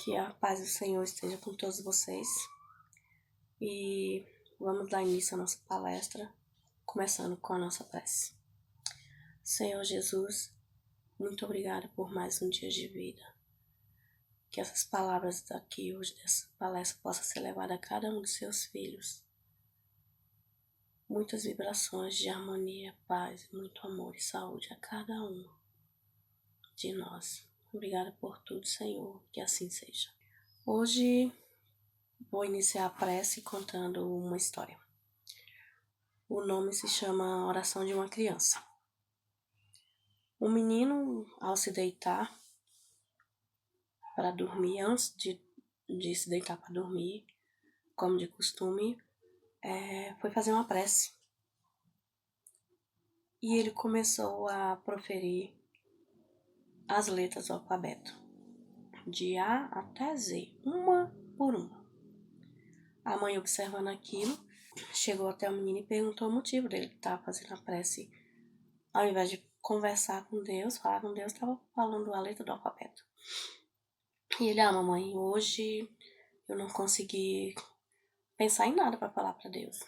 Que a paz do Senhor esteja com todos vocês. E vamos dar início à nossa palestra, começando com a nossa prece. Senhor Jesus, muito obrigada por mais um dia de vida. Que essas palavras daqui hoje, dessa palestra, possam ser levadas a cada um dos seus filhos. Muitas vibrações de harmonia, paz, muito amor e saúde a cada um de nós. Obrigada por tudo, Senhor, que assim seja. Hoje vou iniciar a prece contando uma história. O nome se chama Oração de uma Criança. Um menino, ao se deitar para dormir, antes de se deitar para dormir, como de costume, foi fazer uma prece. E ele começou a proferir as letras do alfabeto, de A até Z, uma por uma. A mãe, observando aquilo, chegou até o menino e perguntou o motivo dele estar fazendo a prece. Ao invés de conversar com Deus, falar com Deus, estava falando a letra do alfabeto. E ele, mamãe, hoje eu não consegui pensar em nada para falar para Deus.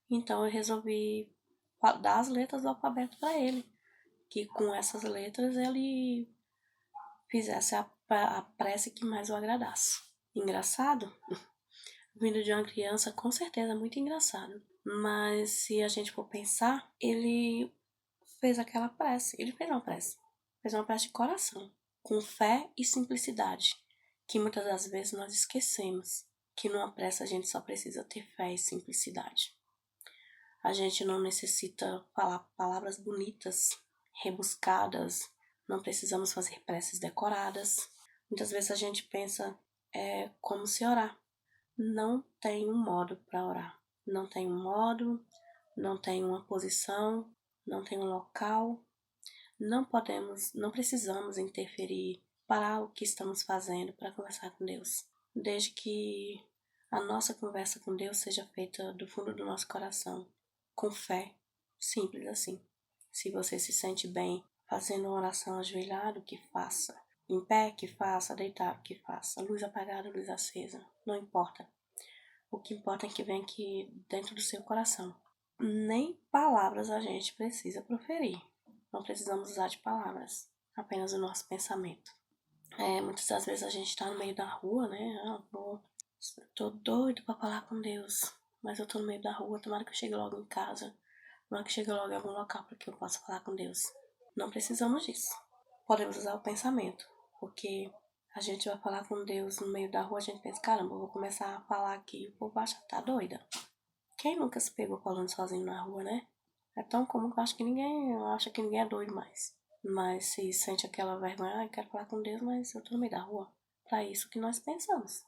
Então eu resolvi dar as letras do alfabeto para ele, que com essas letras ele fizesse a prece que mais o agradasse. Engraçado? Vindo de uma criança, com certeza muito engraçado. Mas se a gente for pensar, ele fez aquela prece. Ele fez uma prece. Fez uma prece de coração, com fé e simplicidade, que muitas das vezes nós esquecemos que numa prece a gente só precisa ter fé e simplicidade. A gente não necessita falar palavras bonitas, rebuscadas, não precisamos fazer preces decoradas. Muitas vezes a gente pensa como se orar. Não tem um modo para orar. Não tem um modo, não tem uma posição, não tem um local. Não precisamos interferir para o que estamos fazendo para conversar com Deus. Desde que a nossa conversa com Deus seja feita do fundo do nosso coração, com fé, simples assim. Se você se sente bem fazendo uma oração ajoelhado, que faça. Em pé, que faça. Deitado, que faça. Luz apagada, luz acesa. Não importa. O que importa é que vem aqui dentro do seu coração. Nem palavras a gente precisa proferir. Não precisamos usar de palavras. Apenas o nosso pensamento. Muitas das vezes a gente está no meio da rua, né? Tô doido para falar com Deus. Mas eu tô no meio da rua, tomara que eu chegue logo em casa. Tomara que eu chegue logo em algum local para que eu possa falar com Deus. Não precisamos disso. Podemos usar o pensamento. Porque a gente vai falar com Deus no meio da rua, a gente pensa, caramba, eu vou começar a falar aqui, o povo acha que tá doida. Quem nunca se pegou falando sozinho na rua, né? É tão comum que eu acho que ninguém acha que ninguém é doido mais. Mas se sente aquela vergonha, eu quero falar com Deus, mas eu tô no meio da rua. Para isso que nós pensamos.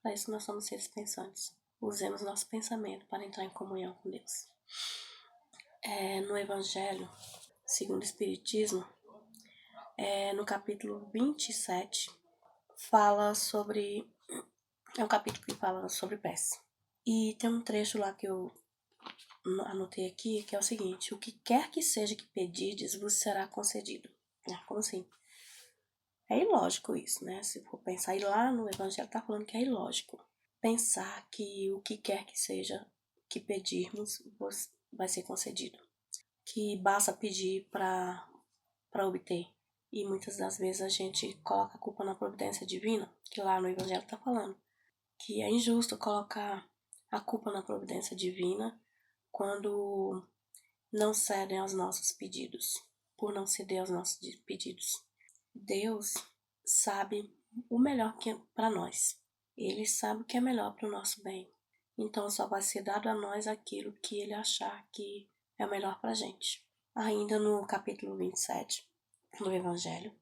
Para isso nós somos seres pensantes. Usemos nosso pensamento para entrar em comunhão com Deus. No Evangelho, segundo o Espiritismo, no capítulo 27, fala sobre... É um capítulo que fala sobre prece. E tem um trecho lá que eu anotei aqui, que é o seguinte: o que quer que seja que pedirdes, vos será concedido. Como assim? É ilógico isso, né? Se for pensar, e lá no Evangelho tá falando que é ilógico. Pensar que o que quer que seja que pedirmos, vai ser concedido. Que basta pedir para obter. E muitas das vezes a gente coloca a culpa na providência divina, que lá no Evangelho tá falando. Que é injusto colocar a culpa na providência divina quando não cedem aos nossos pedidos, por não ceder aos nossos pedidos. Deus sabe o melhor que é para nós. Ele sabe o que é melhor para o nosso bem. Então só vai ser dado a nós aquilo que ele achar que é o melhor para a gente. Ainda no capítulo 27 do Evangelho,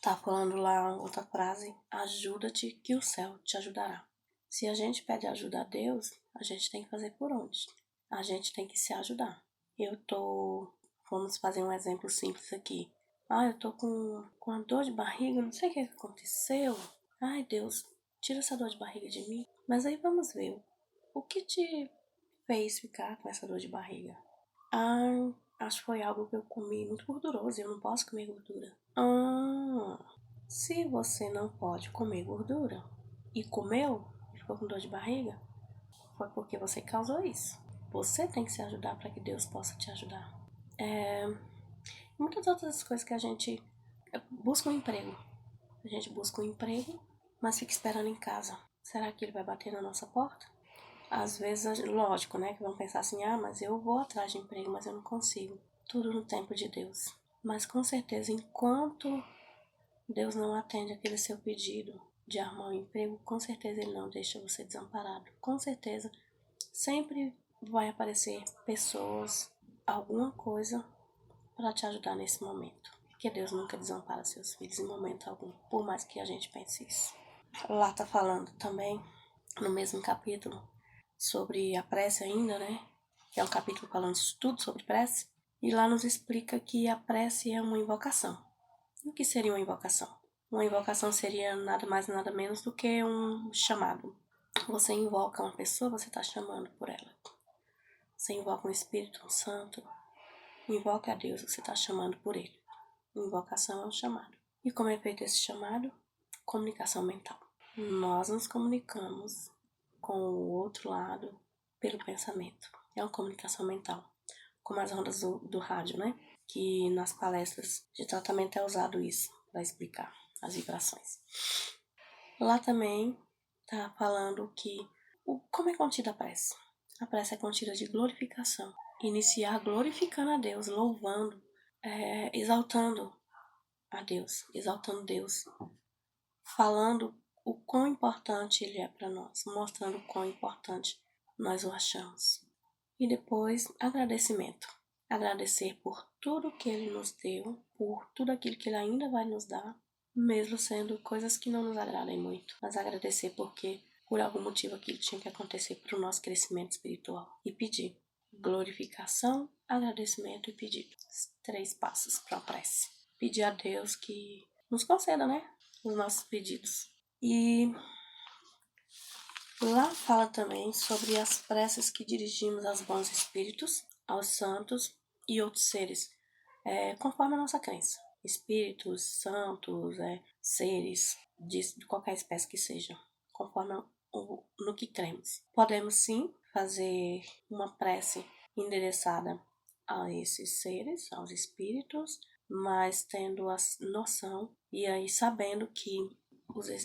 tá falando lá outra frase: ajuda-te que o céu te ajudará. Se a gente pede ajuda a Deus, a gente tem que fazer por onde? A gente tem que se ajudar. Vamos fazer um exemplo simples aqui. Eu tô com uma dor de barriga, não sei o que aconteceu. Ai, Deus, tira essa dor de barriga de mim. Mas aí vamos ver, o que te fez ficar com essa dor de barriga? Acho que foi algo que eu comi muito gorduroso e eu não posso comer gordura. Se você não pode comer gordura e comeu e ficou com dor de barriga, foi porque você causou isso. Você tem que se ajudar para que Deus possa te ajudar. Muitas outras coisas que a gente busca um emprego. A gente busca um emprego, mas fica esperando em casa. Será que ele vai bater na nossa porta? Às vezes, lógico, né? Que vão pensar assim, mas eu vou atrás de emprego, mas eu não consigo. Tudo no tempo de Deus. Mas com certeza, enquanto Deus não atende aquele seu pedido de arrumar um emprego, com certeza Ele não deixa você desamparado. Com certeza, sempre vai aparecer pessoas, alguma coisa para te ajudar nesse momento. Porque Deus nunca desampara seus filhos em momento algum, por mais que a gente pense isso. Lá tá falando também, no mesmo capítulo, sobre a prece ainda, né? Que é um capítulo falando tudo sobre prece. E lá nos explica que a prece é uma invocação. E o que seria uma invocação? Uma invocação seria nada mais nada menos do que um chamado. Você invoca uma pessoa, você está chamando por ela. Você invoca um Espírito Santo, invoca a Deus, você está chamando por ele. Invocação é um chamado. E como é feito esse chamado? Comunicação mental. Nós nos comunicamos com o outro lado pelo pensamento. É uma comunicação mental. Como as ondas do rádio, né? Que nas palestras de tratamento é usado isso para explicar as vibrações. Lá também está falando que como é contida a prece? A prece é contida de glorificação. Iniciar glorificando a Deus, louvando, exaltando a Deus, exaltando Deus, falando o quão importante Ele é para nós, mostrando o quão importante nós o achamos. E depois, agradecimento. Agradecer por tudo que Ele nos deu, por tudo aquilo que Ele ainda vai nos dar, mesmo sendo coisas que não nos agradem muito. Mas agradecer porque, por algum motivo, aquilo tinha que acontecer para o nosso crescimento espiritual. E pedir. Glorificação, agradecimento e pedido. 3 passos para a prece. Pedir a Deus que nos conceda, né? Os nossos pedidos. E lá fala também sobre as preces que dirigimos aos bons espíritos, aos santos e outros seres, conforme a nossa crença. Espíritos, santos, seres de qualquer espécie que seja, conforme no que cremos. Podemos sim fazer uma prece endereçada a esses seres, aos espíritos, mas tendo a noção e aí sabendo que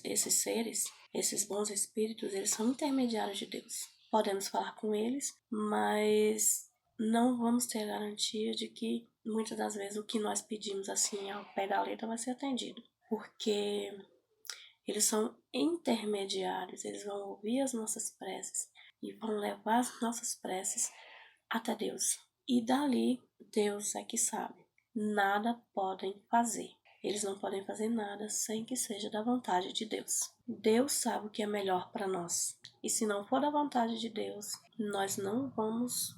esses seres, esses bons espíritos, eles são intermediários de Deus. Podemos falar com eles, mas não vamos ter garantia de que muitas das vezes o que nós pedimos assim ao pé da letra vai ser atendido, porque eles são intermediários, eles vão ouvir as nossas preces e vão levar as nossas preces até Deus. E dali, Deus é que sabe. Nada podem fazer. Eles não podem fazer nada sem que seja da vontade de Deus. Deus sabe o que é melhor para nós. E se não for da vontade de Deus, nós não vamos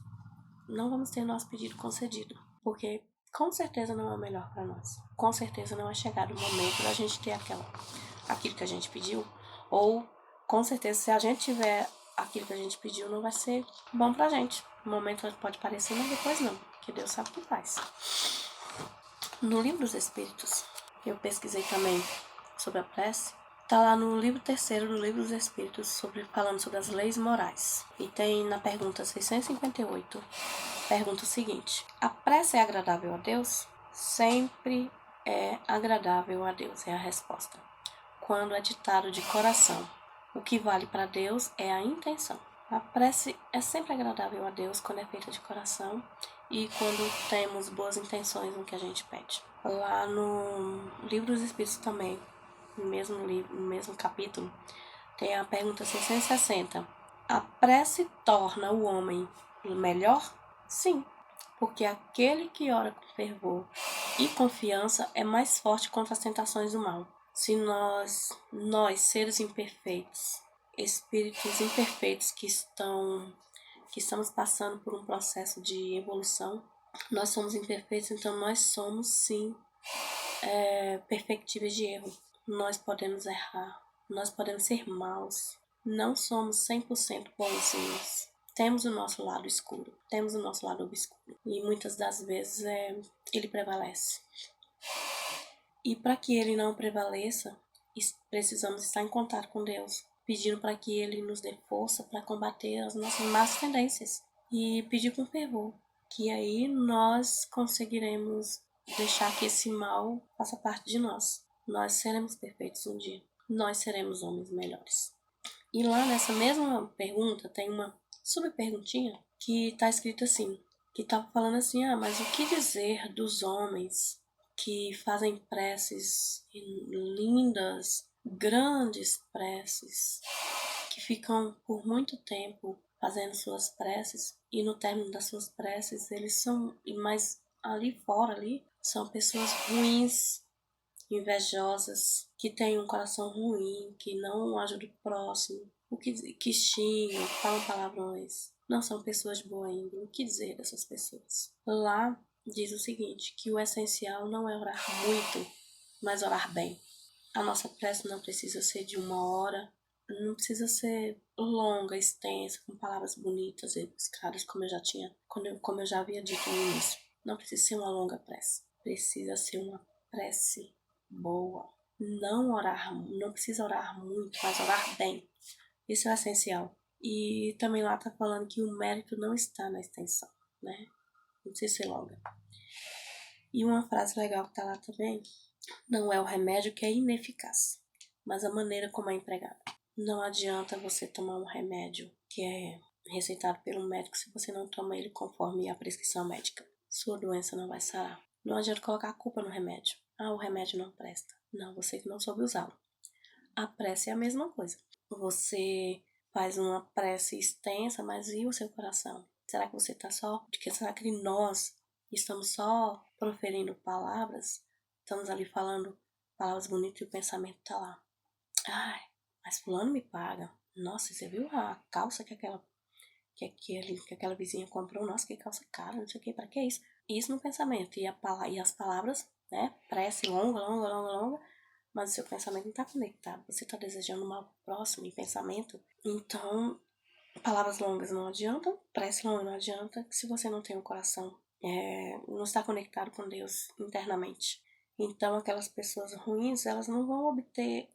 ter nosso pedido concedido. Porque com certeza não é o melhor para nós. Com certeza não é chegado o momento da gente ter aquilo que a gente pediu. Ou com certeza se a gente tiver aquilo que a gente pediu, não vai ser bom pra gente. No momento pode parecer, mas depois não. Porque Deus sabe o que faz. No Livro dos Espíritos, eu pesquisei também sobre a prece. Tá lá no livro 3º do Livro dos Espíritos, falando sobre as leis morais. E tem na pergunta 658, pergunta o seguinte: a prece é agradável a Deus? Sempre é agradável a Deus, é a resposta. Quando é ditado de coração. O que vale para Deus é a intenção. A prece é sempre agradável a Deus quando é feita de coração e quando temos boas intenções no que a gente pede. Lá no Livro dos Espíritos também, no mesmo capítulo, tem a pergunta 660. A prece torna o homem melhor? Sim, porque aquele que ora com fervor e confiança é mais forte contra as tentações do mal. Se nós seres imperfeitos, espíritos imperfeitos que estamos passando por um processo de evolução, nós somos imperfeitos, então nós somos sim perfectíveis de erro. Nós podemos errar, nós podemos ser maus, não somos 100% bonzinhos. Temos o nosso lado escuro, temos o nosso lado obscuro. E muitas das vezes ele prevalece. E para que ele não prevaleça, precisamos estar em contato com Deus, pedindo para que ele nos dê força para combater as nossas más tendências e pedir com fervor, que aí nós conseguiremos deixar que esse mal faça parte de nós. Nós seremos perfeitos um dia. Nós seremos homens melhores. E lá nessa mesma pergunta tem uma subperguntinha que está escrito assim, que estava falando assim, mas o que dizer dos homens que fazem preces lindas, grandes preces, que ficam por muito tempo fazendo suas preces e no término das suas preces eles são, mas ali fora ali, são pessoas ruins, invejosas, que têm um coração ruim, que não ajudam o próximo, que xingam, falam palavrões. Não são pessoas de boa índole. O que dizer dessas pessoas? Lá diz o seguinte, que o essencial não é orar muito, mas orar bem. A nossa prece não precisa ser de 1 hora, não precisa ser longa, extensa, com palavras bonitas e buscadas, como eu já havia dito no início. Não precisa ser uma longa prece. Precisa ser uma prece boa. Não precisa orar muito, mas orar bem. Isso é o essencial. E também lá está falando que o mérito não está na extensão, né? Não precisa ser longa. E uma frase legal que está lá também, não é o remédio que é ineficaz, mas a maneira como é empregado. Não adianta você tomar um remédio que é receitado pelo médico se você não toma ele conforme a prescrição médica. Sua doença não vai sarar. Não adianta colocar a culpa no remédio. O remédio não presta. Não, você que não soube usá-lo. A prece é a mesma coisa. Você faz uma prece extensa, mas e o seu coração? Será que você está só... Será que nós estamos só proferindo palavras? Estamos ali falando palavras bonitas e o pensamento está lá. Mas fulano me paga. Nossa, você viu a calça que aquela vizinha comprou? Nossa, que calça cara, não sei o que, pra que isso? Isso no pensamento. E as palavras, né? Prece longa, longa, longa, longa. Mas o seu pensamento não tá conectado. Você tá desejando mal pro próximo em pensamento. Então, palavras longas não adiantam. Prece longa não adianta. Se você não tem um coração, não está conectado com Deus internamente. Então, aquelas pessoas ruins, elas não vão obter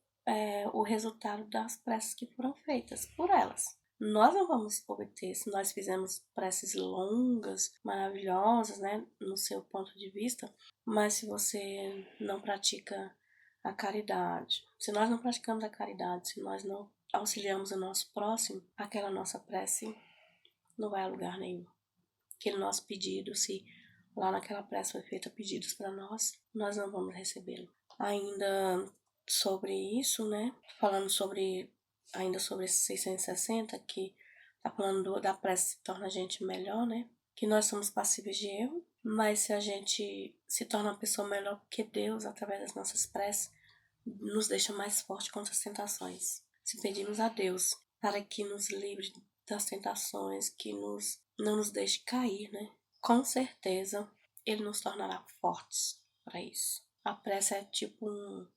o resultado das preces que foram feitas por elas. Nós não vamos obter se nós fizermos preces longas, maravilhosas, né, no seu ponto de vista, mas se você não pratica a caridade, se nós não praticamos a caridade, se nós não auxiliamos o nosso próximo, aquela nossa prece não vai a lugar nenhum. Aquele nosso pedido, se lá naquela prece foi feita pedidos para nós não vamos recebê-lo. Ainda sobre isso, né? Falando ainda sobre esse 660, que tá falando da prece que torna a gente melhor, né? Que nós somos passíveis de erro, mas se a gente se torna uma pessoa melhor que Deus através das nossas preces, nos deixa mais forte contra as tentações. Se pedimos a Deus para que nos livre das tentações, que não nos deixe cair, né? Com certeza Ele nos tornará fortes para isso. A prece é tipo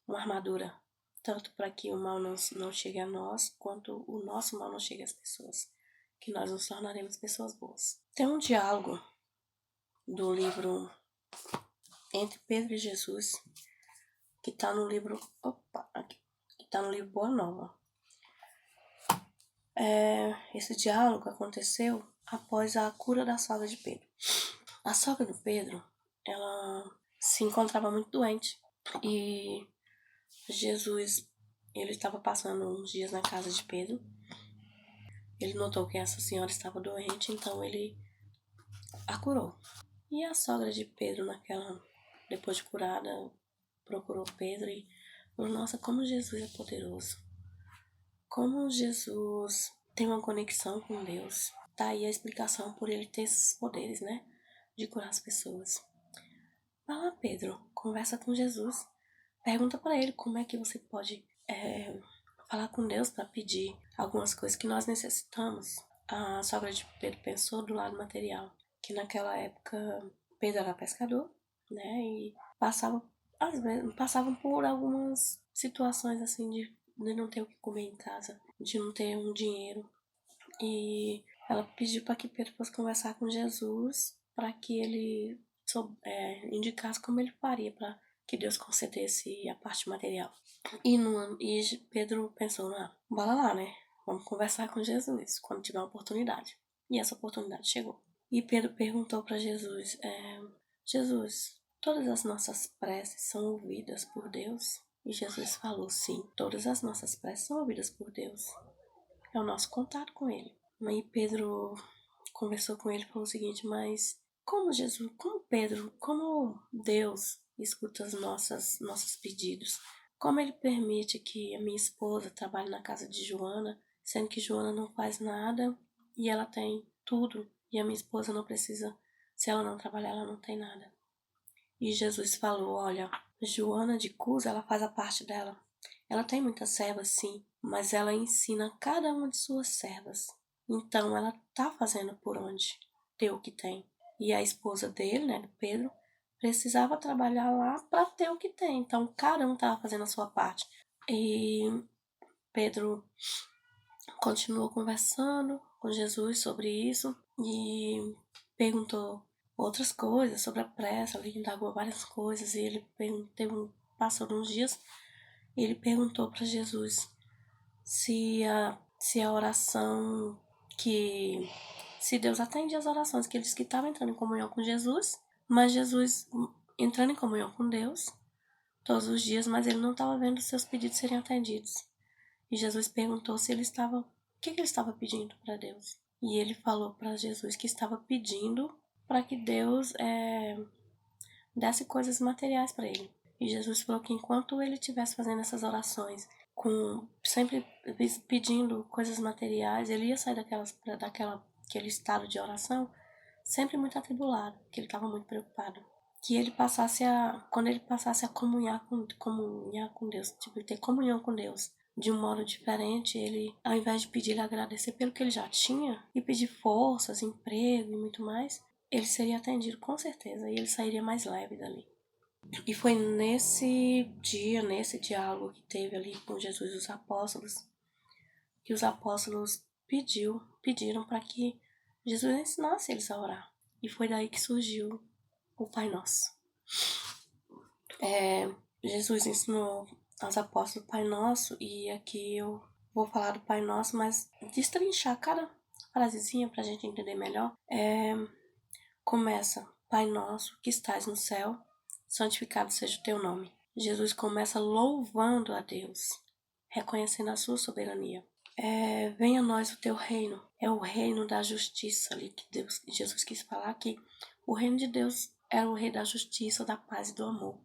uma armadura, tanto para que o mal não chegue a nós, quanto o nosso mal não chegue às pessoas, que nós nos tornaremos pessoas boas. Tem um diálogo do livro Entre Pedro e Jesus, que está no livro, que está no livro Boa Nova. Esse diálogo aconteceu após a cura da sogra de Pedro. A sogra do Pedro, ela se encontrava muito doente e Jesus, ele estava passando uns dias na casa de Pedro. Ele notou que essa senhora estava doente, então ele a curou. E a sogra de Pedro, depois de curada, procurou Pedro e falou: nossa, como Jesus é poderoso. Como Jesus tem uma conexão com Deus. Tá aí a explicação por ele ter esses poderes, né? De curar as pessoas. Vai lá, Pedro, conversa com Jesus. Pergunta para ele como é que você pode falar com Deus para pedir algumas coisas que nós necessitamos. A sogra de Pedro pensou do lado material, que naquela época Pedro era pescador, né? E às vezes, passavam por algumas situações assim de não ter o que comer em casa, de não ter um dinheiro. E ela pediu para que Pedro fosse conversar com Jesus para que ele indicasse como ele faria para que Deus concedesse a parte material. E Pedro pensou, bora lá, né? Vamos conversar com Jesus quando tiver uma oportunidade. E essa oportunidade chegou. E Pedro perguntou para Jesus, Jesus, todas as nossas preces são ouvidas por Deus? E Jesus falou, sim, todas as nossas preces são ouvidas por Deus. É o nosso contato com Ele. Aí Pedro conversou com ele e falou o seguinte, mas como Deus escuta os nossos pedidos? Como Ele permite que a minha esposa trabalhe na casa de Joana, sendo que Joana não faz nada e ela tem tudo, e a minha esposa não precisa, se ela não trabalhar, ela não tem nada. E Jesus falou, olha, Joana de Cusa, ela faz a parte dela. Ela tem muitas servas, sim, mas ela ensina cada uma de suas servas. Então, ela tá fazendo por onde ter o que tem. E a esposa dele, né, Pedro, precisava trabalhar lá para ter o que tem. Então, cada um estava fazendo a sua parte. E Pedro continuou conversando com Jesus sobre isso e perguntou outras coisas sobre a pressa, ele indagou várias coisas e ele passou uns dias e ele perguntou para Jesus se a oração se Deus atende as orações, que ele disse que estava entrando em comunhão com Jesus, mas Jesus entrando em comunhão com Deus todos os dias, mas ele não estava vendo os seus pedidos serem atendidos. E Jesus perguntou se ele estava, o que ele estava pedindo para Deus. E ele falou para Jesus que estava pedindo para que Deus desse coisas materiais para ele. E Jesus falou que enquanto ele estivesse fazendo essas orações, sempre pedindo coisas materiais, ele ia sair daquele estado de oração sempre muito atribulado, que ele estava muito preocupado. Que ele quando ele passasse a comunhar com Deus, tipo, ter comunhão com Deus de um modo diferente, ele, ao invés de pedir ele agradecer pelo que ele já tinha e pedir forças, emprego e muito mais, ele seria atendido com certeza e ele sairia mais leve dali. E foi nesse dia, nesse diálogo que teve ali com Jesus e os apóstolos, que os apóstolos pediram para que Jesus ensinasse eles a orar. E foi daí que surgiu o Pai Nosso. Jesus ensinou aos apóstolos o Pai Nosso, e aqui eu vou falar do Pai Nosso, mas destrinchar cada frasezinha para a gente entender melhor. Começa, Pai Nosso que estás no céu, santificado seja o teu nome. Jesus começa louvando a Deus, reconhecendo a sua soberania. Venha a nós o teu reino, é o reino da justiça ali que Jesus quis falar que o reino de Deus era o reino da justiça, da paz e do amor.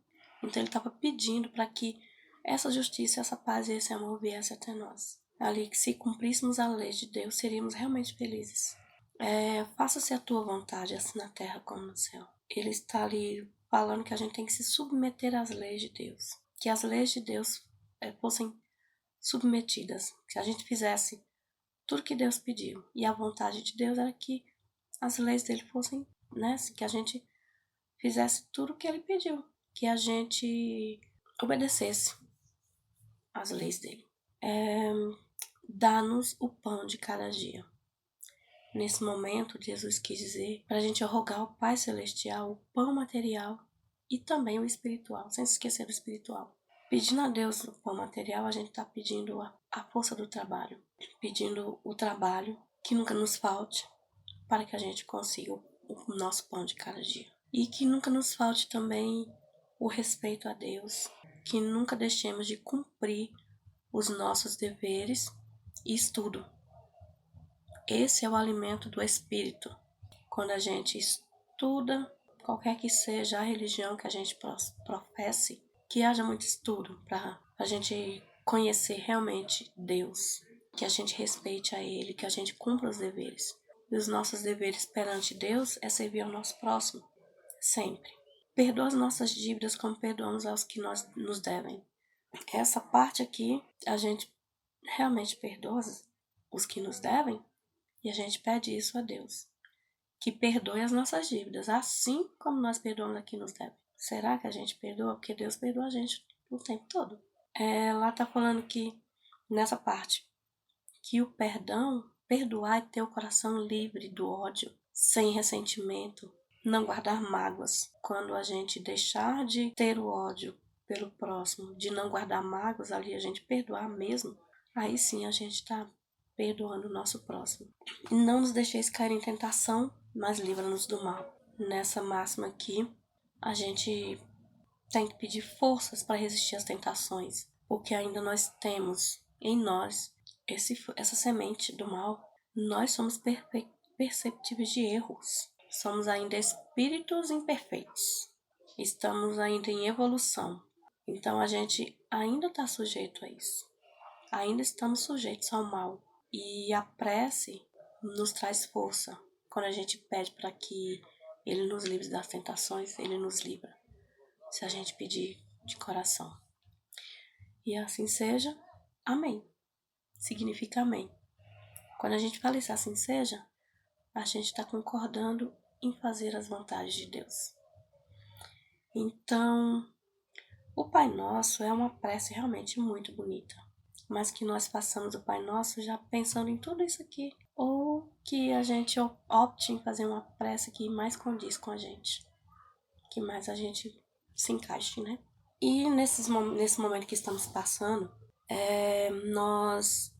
Então ele estava pedindo para que essa justiça, essa paz e esse amor viesse até nós. Ali que se cumpríssemos a lei de Deus, seríamos realmente felizes. Faça-se a tua vontade, assim na terra como no céu. Ele está ali falando que a gente tem que se submeter às leis de Deus. Que as leis de Deus fossem submetidas. Que a gente fizesse tudo que Deus pediu. E a vontade de Deus era que as leis dele fossem, né? Que a gente fizesse tudo o que ele pediu. Que a gente obedecesse às leis dele. Dá-nos o pão de cada dia. Nesse momento, Jesus quis dizer para a gente rogar ao Pai Celestial o pão material e também o espiritual, sem se esquecer do espiritual. Pedindo a Deus o pão material, a gente está pedindo a força do trabalho, pedindo o trabalho que nunca nos falte para que a gente consiga o nosso pão de cada dia. E que nunca nos falte também o respeito a Deus, que nunca deixemos de cumprir os nossos deveres e estudo. Esse é o alimento do espírito. Quando a gente estuda, qualquer que seja a religião que a gente professe, que haja muito estudo para a gente conhecer realmente Deus, que a gente respeite a Ele, que a gente cumpra os deveres. E os nossos deveres perante Deus é servir ao nosso próximo, sempre. Perdoa as nossas dívidas como perdoamos aos que nos devem. Essa parte aqui, a gente realmente perdoa os que nos devem, e a gente pede isso a Deus, que perdoe as nossas dívidas, assim como nós perdoamos a quem nos deve. Será que a gente perdoa? Porque Deus perdoa a gente o tempo todo. Lá está falando que, nessa parte, que o perdão, perdoar é ter o coração livre do ódio, sem ressentimento, não guardar mágoas. Quando a gente deixar de ter o ódio pelo próximo, de não guardar mágoas ali, a gente perdoar mesmo, aí sim a gente está perdoando o nosso próximo. E não nos deixeis cair em tentação, mas livra-nos do mal. Nessa máxima aqui, a gente tem que pedir forças para resistir às tentações, porque ainda nós temos em nós essa semente do mal. Nós somos perceptíveis de erros. Somos ainda espíritos imperfeitos. Estamos ainda em evolução. Então a gente ainda está sujeito a isso. Ainda estamos sujeitos ao mal. E a prece nos traz força. Quando a gente pede para que Ele nos livre das tentações, Ele nos livra. Se a gente pedir de coração. E assim seja, amém. Significa amém. Quando a gente fala isso, assim seja, a gente está concordando em fazer as vontades de Deus. Então, o Pai Nosso é uma prece realmente muito bonita, mas que nós façamos o Pai Nosso já pensando em tudo isso aqui, ou que a gente opte em fazer uma prece que mais condiz com a gente, que mais a gente se encaixe, né? E nesse momento que estamos passando, nós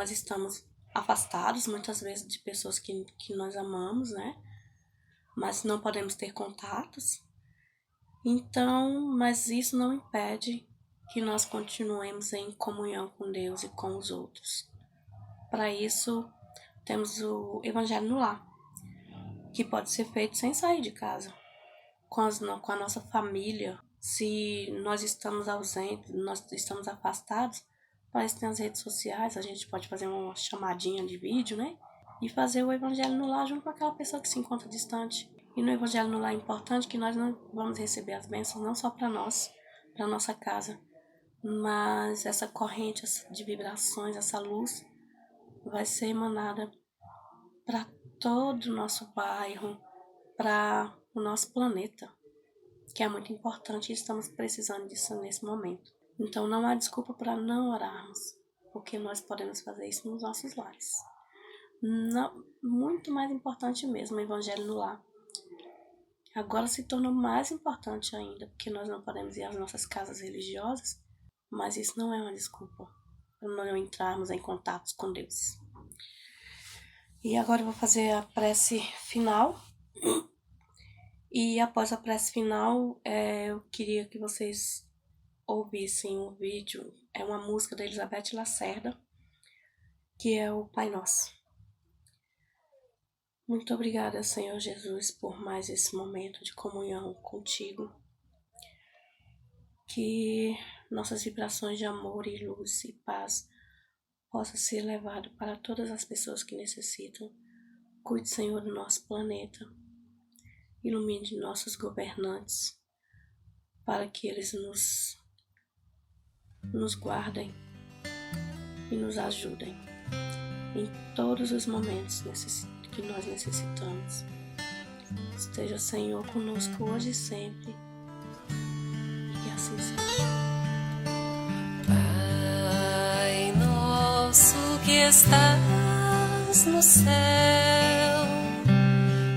estamos afastados muitas vezes de pessoas que nós amamos, né? Mas não podemos ter contatos. Então, mas isso não impede que nós continuemos em comunhão com Deus e com os outros. Para isso, temos o Evangelho no Lar, que pode ser feito sem sair de casa, com a nossa família. Se nós estamos ausentes, nós estamos afastados, parece que tem as redes sociais, a gente pode fazer uma chamadinha de vídeo, né? E fazer o Evangelho no Lar junto com aquela pessoa que se encontra distante. E no Evangelho no Lar é importante que nós não vamos receber as bênçãos não só para nós, para nossa casa, mas essa corrente de vibrações, essa luz vai ser emanada para todo o nosso bairro, para o nosso planeta, que é muito importante e estamos precisando disso nesse momento. Então não há desculpa para não orarmos, porque nós podemos fazer isso nos nossos lares. Não, muito mais importante mesmo o Evangelho no Lar. Agora se tornou mais importante ainda, porque nós não podemos ir às nossas casas religiosas, mas isso não é uma desculpa para não entrarmos em contatos com Deus. E agora eu vou fazer a prece final. E após a prece final, eu queria que vocês ouvissem o vídeo. É uma música da Elizabeth Lacerda, que é o Pai Nosso. Muito obrigada, Senhor Jesus, por mais esse momento de comunhão contigo. Que nossas vibrações de amor e luz e paz possam ser levadas para todas as pessoas que necessitam. Cuide, Senhor, do nosso planeta. Ilumine nossos governantes para que eles nos guardem e nos ajudem em todos os momentos que nós necessitamos. Esteja, Senhor, conosco hoje e sempre. Que assim seja. Pai nosso que estás no céu,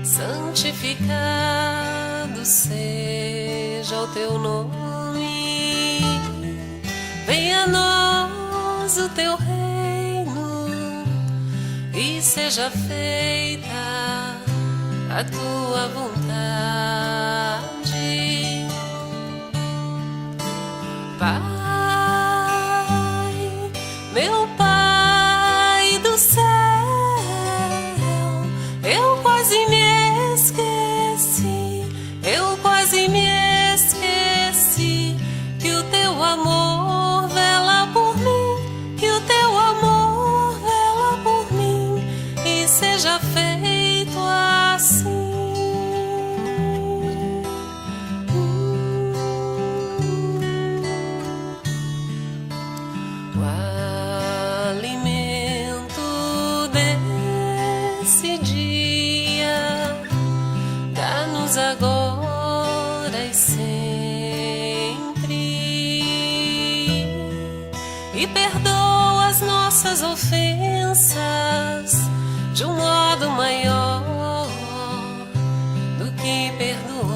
santificado seja o teu nome. Venha a nós o teu reino e seja feita a tua vontade. Pai, meu Pai do céu, eu quase me esqueci, que o teu amor vela por mim, que o teu amor vela por mim, e seja feito assim. O alimento desse dia dá-nos agora e sempre, e perdoa as nossas ofensas de um modo maior do que perdoamos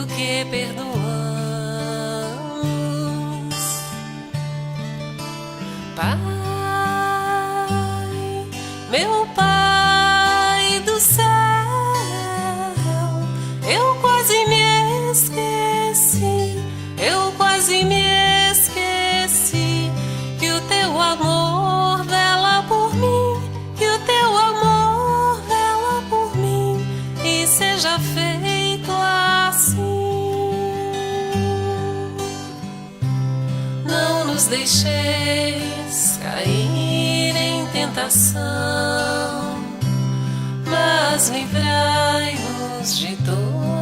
do que perdoamos. Pai, meu Pai do céu, eu quase me esqueci, eu quase me esqueci que o teu amor vela por mim, que o teu amor vela por mim, e seja feito assim. Não nos deixeis cair em tentação, mas livrai-nos de dor.